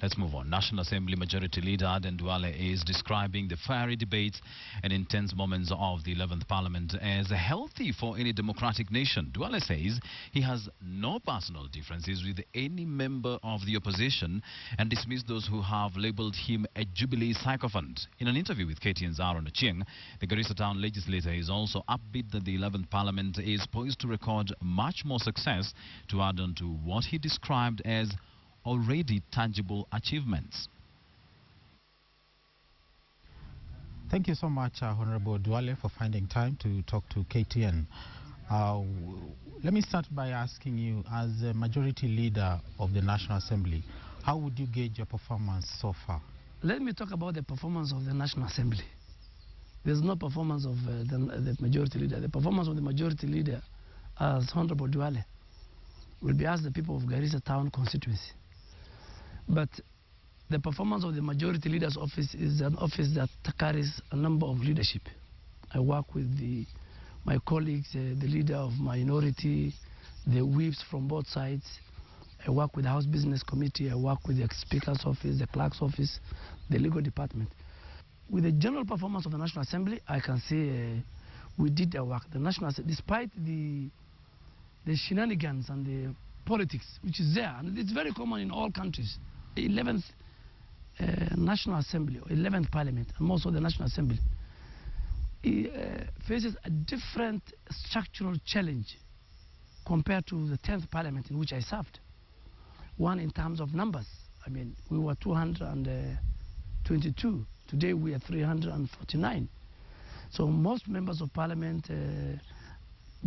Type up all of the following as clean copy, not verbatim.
Let's move on. National Assembly Majority Leader Aden Duale is describing the fiery debates and intense moments of the 11th Parliament as healthy for any democratic nation. Duale says he has no personal differences with any member of the opposition and dismissed those who have labelled him a Jubilee Sycophant. In an interview with KTN'S Aaron Ochieng, the Garissa town legislator is also upbeat that the 11th Parliament is poised to record much more success, to add on to what he described as already tangible achievements. Thank you so much, Honorable Duale, for finding time to talk to KTN. Let me start by asking you, as a majority leader of the National Assembly, how would you gauge your performance so far? Let me talk about the performance of the National Assembly. There's no performance of the majority leader. The performance of the majority leader, as Honorable Duale, will be asked the people of Garissa town constituency. But the performance of the majority leader's office is an office that carries a number of leadership. I work with my colleagues, the leader of minority, the whips from both sides. I work with the House Business Committee. I work with the Speaker's office, the Clerk's office, the legal department. With the general performance of the National Assembly, I can say we did our work. The National Assembly, despite the shenanigans and the politics, which is there, and it's very common in all countries. The 11th National Assembly, or 11th Parliament, and most of the National Assembly, faces a different structural challenge compared to the 10th Parliament in which I served. One, in terms of numbers. I mean, we were 222. Today we are 349. So most members of Parliament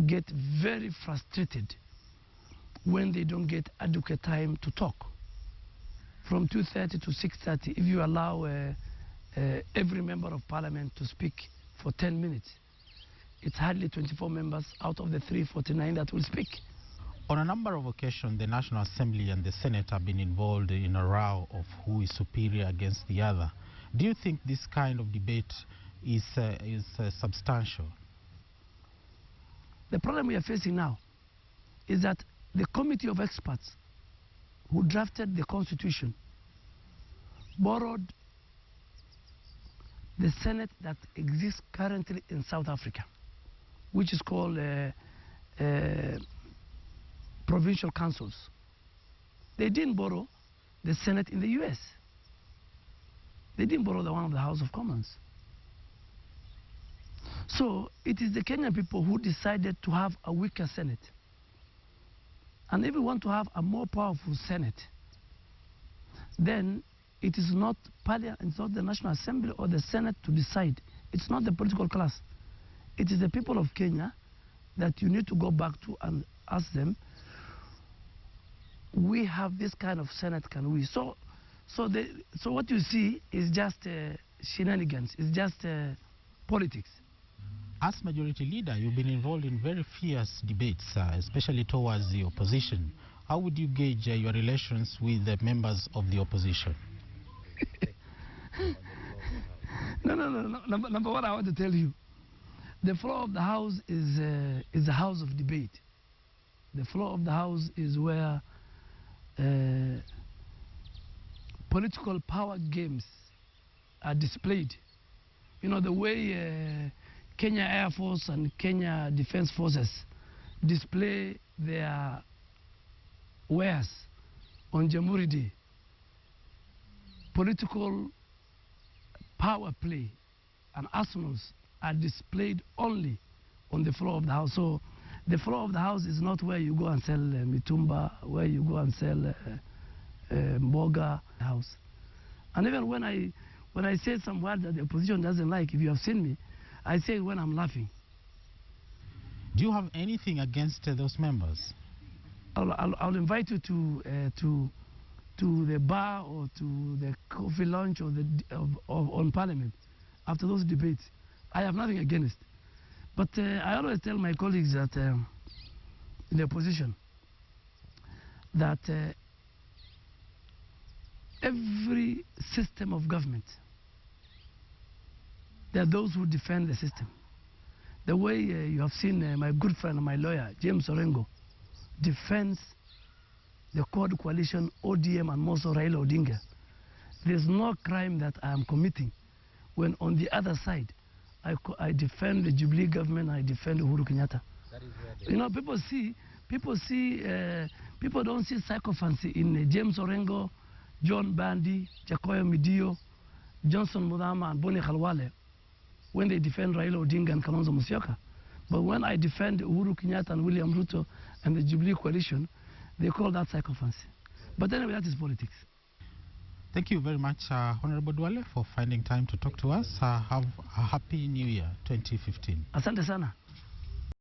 get very frustrated when they don't get adequate time to talk. From 2:30 to 6:30, if you allow every member of Parliament to speak for 10 minutes, it's hardly 24 members out of the 349 that will speak. On a number of occasions, the National Assembly and the Senate have been involved in a row of who is superior against the other. Do you think this kind of debate is substantial? The problem we are facing now is that the committee of experts who drafted the Constitution borrowed the Senate that exists currently in South Africa, which is called provincial councils. They didn't borrow the Senate in the US. They didn't borrow the one of the House of Commons. So it is the Kenyan people who decided to have a weaker Senate. And if we want to have a more powerful Senate, then it is not Parliament, it's not the National Assembly or the Senate to decide. It's not the political class. It is the people of Kenya that you need to go back to and ask them, we have this kind of Senate, can we? So what you see is just shenanigans, it's just politics. As majority leader, you've been involved in very fierce debates, especially towards the opposition. How would you gauge your relations with the members of the opposition? No. Number one, I want to tell you, the floor of the House is a house of debate. The floor of the House is where political power games are displayed. You know, the way Kenya Air Force and Kenya Defense Forces display their wares on Jamhuri Day. Political power play and arsenals are displayed only on the floor of the House. So the floor of the House is not where you go and sell mitumba, where you go and sell mboga house. And even when I say some word that the opposition doesn't like, if you have seen me, I say it when I'm laughing. Do you have anything against those members? I'll invite you to the bar or to the coffee lunch or on Parliament after those debates. I have nothing against. But I always tell my colleagues that in the opposition that every system of government, there are those who defend the system. The way you have seen my good friend and my lawyer, James Orengo, defends the Quad Coalition, ODM, and also Raila Odinga There's no crime that I am committing when on the other side I defend the Jubilee government, I defend Uhuru Kenyatta. You know, people don't see sycophancy in James Orengo, John Bandi, Jacoyo Midio, Johnson Mudama, and Boni Khalwale when they defend Raila Odinga and Kalonzo Musyoka. But when I defend Uhuru Kenyatta and William Ruto and the Jubilee coalition, they call that sycophancy. But anyway, that is politics. Thank you very much, Honorable Duale, for finding time to talk to us. Have a happy New Year 2015. Asante sana.